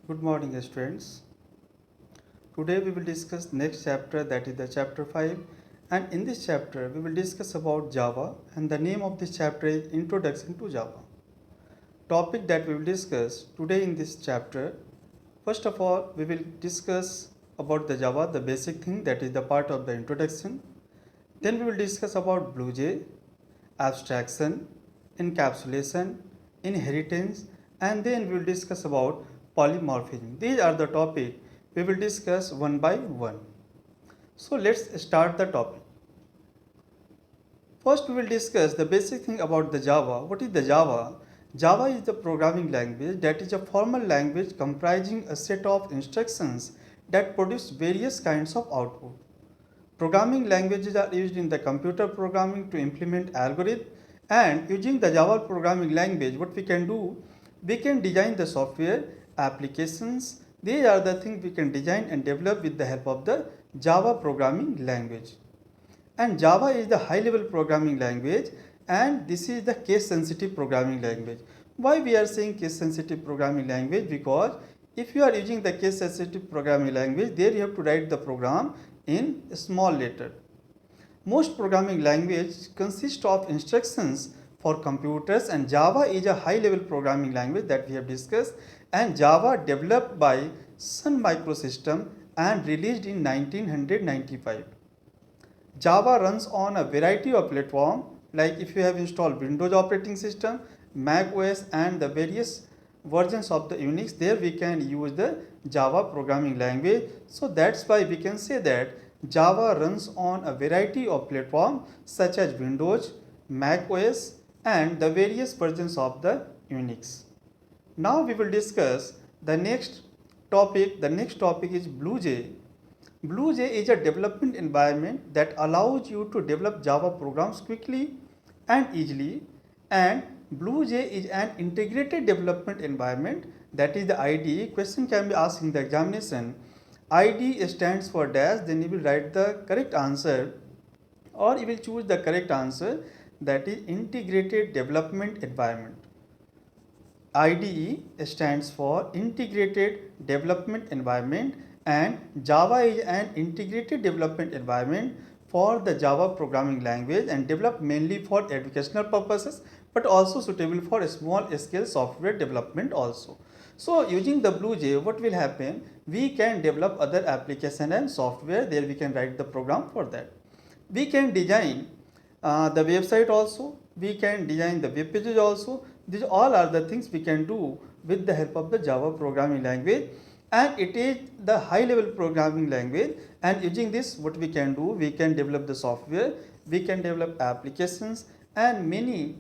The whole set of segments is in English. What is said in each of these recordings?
Good morning, students. Today we will discuss next chapter, that is the chapter 5, and in this chapter we will discuss about Java, and the name of this chapter is Introduction to Java. Topic that we will discuss today in this chapter. First of all, we will discuss about the Java, the basic thing, that is the part of the introduction. Then we will discuss about BlueJ, abstraction, encapsulation, inheritance, and then we will discuss about polymorphism. These are the topics we will discuss one by one. So let's start the topic. First, we will discuss the basic thing about the Java. What is the Java? Java is the programming language that is a formal language comprising a set of instructions that produce various kinds of output. Programming languages are used in the computer programming to implement algorithms, and using the Java programming language, what we can do, we can design the software applications. These are the things we can design and develop with the help of the Java programming language. And Java is the high level programming language, and this is the case sensitive programming language. Why we are saying case sensitive programming language? Because if you are using the case sensitive programming language, there you have to write the program in small letter. Most programming language consist of instructions for computers, and Java is a high level programming language that we have discussed, and Java developed by Sun Microsystem and released in 1995. Java runs on a variety of platforms, like if you have installed Windows operating system, Mac OS, and the various versions of the Unix, there we can use the Java programming language. So that's why we can say that Java runs on a variety of platforms such as Windows, Mac OS, and the various versions of the Unix. Now we will discuss the next topic. The next topic is BlueJ. BlueJ is a development environment that allows you to develop Java programs quickly and easily, and BlueJ is an integrated development environment, that is the IDE. Question can be asked in the examination. IDE stands for dash, then you will write the correct answer, or you will choose the correct answer, that is integrated development environment. IDE stands for Integrated Development Environment, and Java is an integrated development environment for the Java programming language and developed mainly for educational purposes, but also suitable for small scale software development also. So using the BlueJ, what will happen? We can develop other application and software. There we can write the program for that. We can design the website also, we can design the web pages also. These all are the things we can do with the help of the Java programming language, and it is the high level programming language, and using this what we can do, we can develop the software, we can develop applications, and many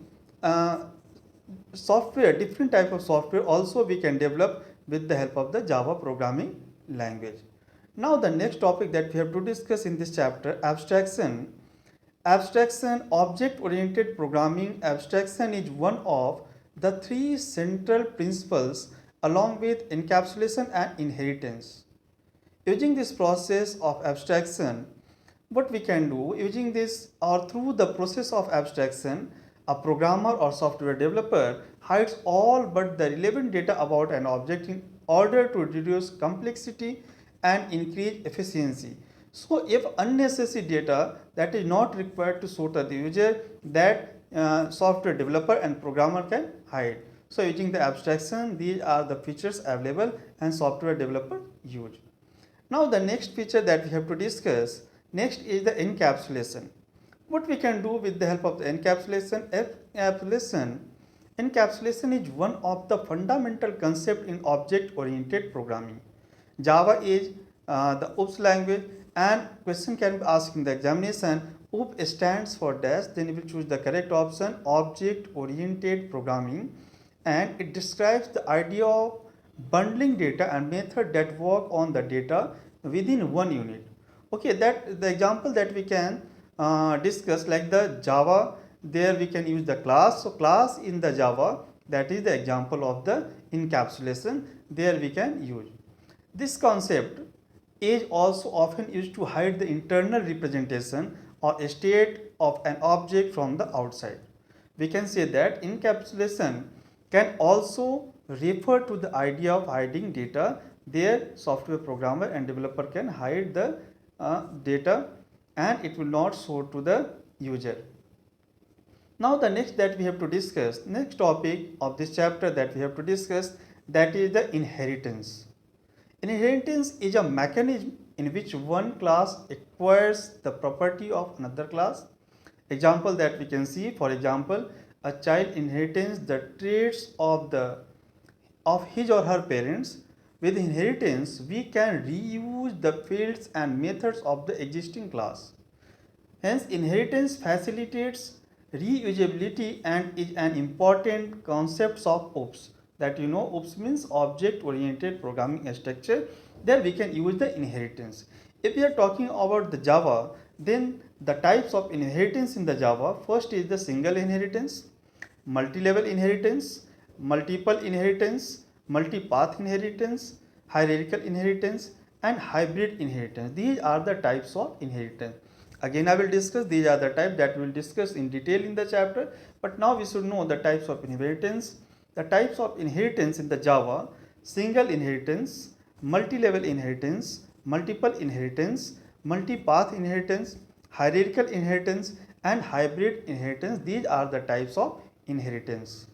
software, different type of software also we can develop with the help of the Java programming language. Now the next topic that we have to discuss in this chapter, abstraction. Abstraction, object oriented programming. Abstraction is one of the three central principles along with encapsulation and inheritance. Using this process of abstraction, what we can do, using this or through the process of abstraction, a programmer or software developer hides all but the relevant data about an object in order to reduce complexity and increase efficiency. So if unnecessary data that is not required to suit the user, that software developer and programmer can hide. So using the abstraction, these are the features available and software developer use. Now the next feature that we have to discuss next is the encapsulation. What we can do with the help of the encapsulation? Encapsulation is one of the fundamental concept in object-oriented programming. Java is the OOPS language, and question can be asked in the examination. OOP stands for dash, then you will choose the correct option, object-oriented programming, and it describes the idea of bundling data and method that work on the data within one unit. Okay, that the example that we can discuss, like the Java, there we can use the class. So class in the Java, that is the example of the encapsulation, there we can use. This concept is also often used to hide the internal representation or state of an object from the outside. We can say that encapsulation can also refer to the idea of hiding data. There, software programmer and developer can hide the data and it will not show to the user. Now the next that we have to discuss, next topic of this chapter that we have to discuss, that is the inheritance. Inheritance is a mechanism in which one class acquires the property of another class. Example that we can see, for example, a child inherits the traits of his or her parents. With inheritance, we can reuse the fields and methods of the existing class. Hence, inheritance facilitates reusability and is an important concept of OOPS. That you know, OOPS means object oriented programming structure. There we can use the inheritance. If we are talking about the Java, then the types of inheritance in the Java, first is the single inheritance, multi-level inheritance, multiple inheritance, multi-path inheritance, hierarchical inheritance, and hybrid inheritance. These are the types of inheritance. Again, I will discuss, these are the types that we will discuss in detail in the chapter, but now we should know the types of inheritance. The types of inheritance in the Java: single inheritance, multi-level inheritance, multiple inheritance, multi-path inheritance, hierarchical inheritance, and hybrid inheritance. These are the types of inheritance.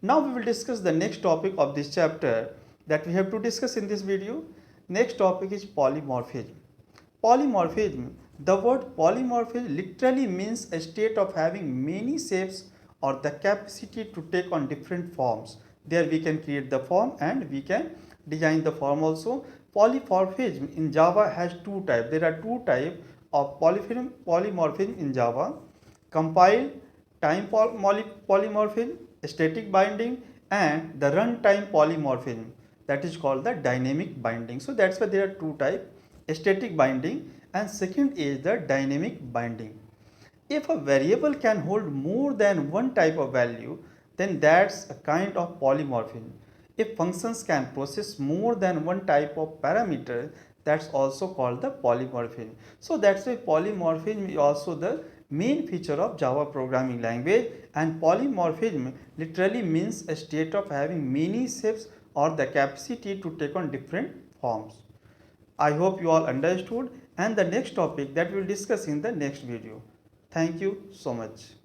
Now we will discuss the next topic of this chapter that we have to discuss in this video. Next topic is polymorphism. Polymorphism. The word polymorphism literally means a state of having many shapes or the capacity to take on different forms. There we can create the form and we can design the form also. Polymorphism in Java has two types. There are two types of polymorphism in Java: compile time polymorphism, static binding, and the runtime polymorphism, that is called the dynamic binding. So that's why there are two types: static binding and second is the dynamic binding. If a variable can hold more than one type of value, then that's a kind of polymorphism. If functions can process more than one type of parameter, that's also called the polymorphism. So that's why polymorphism is also the main feature of Java programming language, and polymorphism literally means a state of having many shapes or the capacity to take on different forms. I hope you all understood, and the next topic that we will discuss in the next video. Thank you so much.